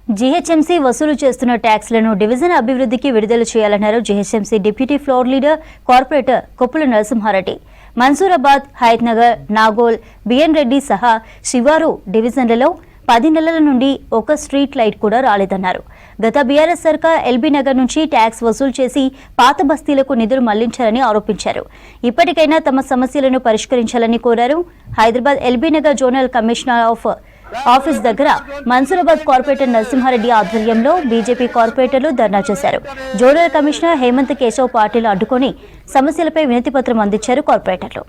GHMC వసూలు చేస్తున్న ట్యాక్స్లను division అభివృద్ధికి విడుదల చేయాలన్నారు GHMC deputy floor leader corporator Koppula Narasimhareddy. Mansoorabad, Hayathnagar, Nagole, BN Reddy సహా శివారు డివిజన్లలో 10 నెలల నుండి ఒక స్ట్రీట్ లైట్ కూడా రాలేదన్నారు. గత బీఆర్ఎస్ సర్కార్ ఎల్బీ నగర్ నుంచి ట్యాక్స్ వసూలు చేసి పాత బస్తీలకు నిధులు మళ్లించారని ఆరోపించారు. ఇప్పటికైనా తమ సమస్యలను పరిష్కరించాలని కోరారు. Hyderabad LB Nagar zonal commissioner office దగ్గర మన్సూరాబాద్ కార్పొరేటర్ నరసింహారెడ్డి ఆధ్వర్యంలో బీజేపీ కార్పొరేటర్లు ధర్నా చేశారు. జోనల్ కమిషనర్ హేమంత్ కేశవ్ పాటిల్ అడ్డుకొని సమస్యలపై వినతి పత్రం అందించారు. కార్పొరేటర్లు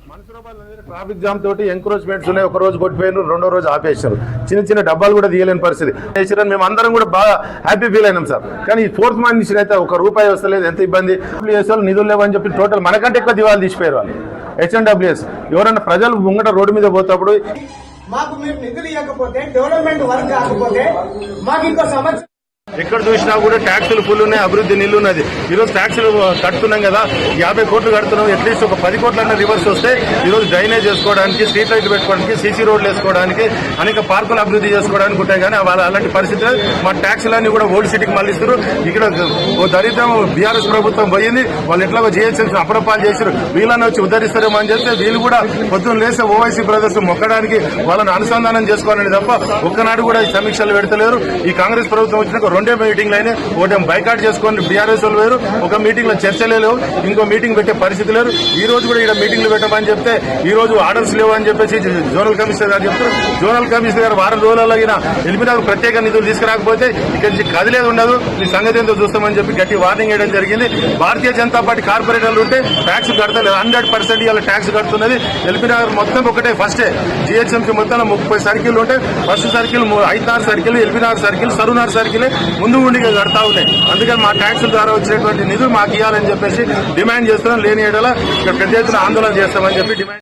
ట్రాఫిక్ జామ్ తోటి ఎంక్రోచ్మెంట్స్ ఉన్నాయి. ఒక రోజు కొట్టిపోయినారు, రెండో రోజు ఆపేశారు. చిన్న డబ్బాలు కూడా తీయలేని పరిస్థితి చేశారని మేము అందరం కూడా బాగా హ్యాపీ ఫీల్ అయినాం సార్. కానీ ఈ ఫోర్త్ మ్యాన్ నుంచి అయితే ఒక రూపాయి వస్తలేదు. ఎంత ఇబ్బంది. నిధులు లేవని చెప్పి టోటల్ మనకంటే ఎక్కువ దివాళీ తీసిపోయారు వాళ్ళు. హెచ్ఎండ్డబ్ల్యూఎస్ ఎవరన్నా ప్రజలు ముంగట రోడ్డు మీద పోతప్పుడు మాకు మీరు నిధులు ఇవ్వకపోతే, డెవలప్మెంట్ వర్క్ కాకపోతే మాకు ఇంకో సమస్య. ఎక్కడ చూసినా కూడా ట్యాక్సులు ఫుల్ ఉన్నాయి, అభివృద్ధి నిల్లు ఉన్నది. ఈరోజు ట్యాక్సులు కడుతున్నాం కదా, 50 కోట్లు కడుతున్నాం. అట్లీస్ట్ ఒక 10 కోట్లన్నా రివర్స్ వస్తే ఈరోజు డ్రైనేజ్ చేసుకోవడానికి, స్ట్రీట్ లైట్లు పెట్టుకోవడానికి, సీసీ రోడ్లు వేసుకోవడానికి, అనేక పార్కులు అభివృద్ధి చేసుకోవడానికి ఉంటాయి. కానీ అలాంటి పరిస్థితి మా ట్యాక్సులన్నీ కూడా ఓల్డ్ సిటీకి మళ్ళిస్తారు. ఇక్కడ ఓ దరిద్రం బీఆర్ఎస్ ప్రభుత్వం పోయింది. వాళ్ళు ఎట్లా జీహెచ్ఎంసీ అప్రపాలు చేశారు. వీళ్ళని వచ్చి ఉద్ధరిస్తారేమో అని చెప్తే వీళ్ళు కూడా పొద్దున్న లేస్తే ఓవైసీ బ్రదర్స్ మొక్కడానికి వాళ్ళని అనుసంధానం చేసుకోవాలని తప్ప ఒక్కనాడు కూడా ఈ సమీక్షలు పెడతలేరు. ఈ కాంగ్రెస్ ప్రభుత్వం వచ్చినాక 2 మీటింగ్లు అయినాయి. ఒకటి బైకాట్ చేసుకొని బీఆర్ఎస్ వాళ్ళు వేరు, ఒక మీటింగ్ లో చర్చలే లేవు, ఇంకో మీటింగ్ పెట్టే పరిస్థితి లేరు. ఈ రోజు కూడా ఇక్కడ మీటింగ్లు పెట్టమని చెప్తే ఈ రోజు ఆర్డర్స్ లేవు అని చెప్పేసి జోనల్ కమిషనర్ గారు చెప్తారు. జోనల్ కమిషనర్ గారు వారం రోజులలో ఎల్బీనగర్ ప్రత్యేక నిధులు తీసుకురాకపోతే ఇక్కడి నుంచి కదిలేదు ఉండదు, ఈ సంగతి ఎంతో చూస్తామని చెప్పి గట్టి వార్నింగ్ వేయడం జరిగింది. భారతీయ జనతా పార్టీ కార్పొరేటర్లు ఉంటే ట్యాక్స్ కడతలేదు. 100% ఇలా ట్యాక్స్ కడుతున్నది. ఎల్బీనగర్ మొత్తం ఒకటే ఫస్టే జీహెచ్ఎంసీ మొత్తం 30 సర్కిల్ ఉంటే first circle 5 circle, LB Nagar circle, Saroornagar circle ముందు ఉండిగా కడతా ఉన్నాయి. అందుకని మా ట్యాక్సుల ద్వారా వచ్చినటువంటి నిధులు మాకు ఇవ్వాలని చెప్పేసి డిమాండ్ చేస్తున్నాం. లేని ఏడల ఇక్కడ పెద్ద ఎత్తున ఆందోళన చేస్తామని చెప్పి డిమాండ్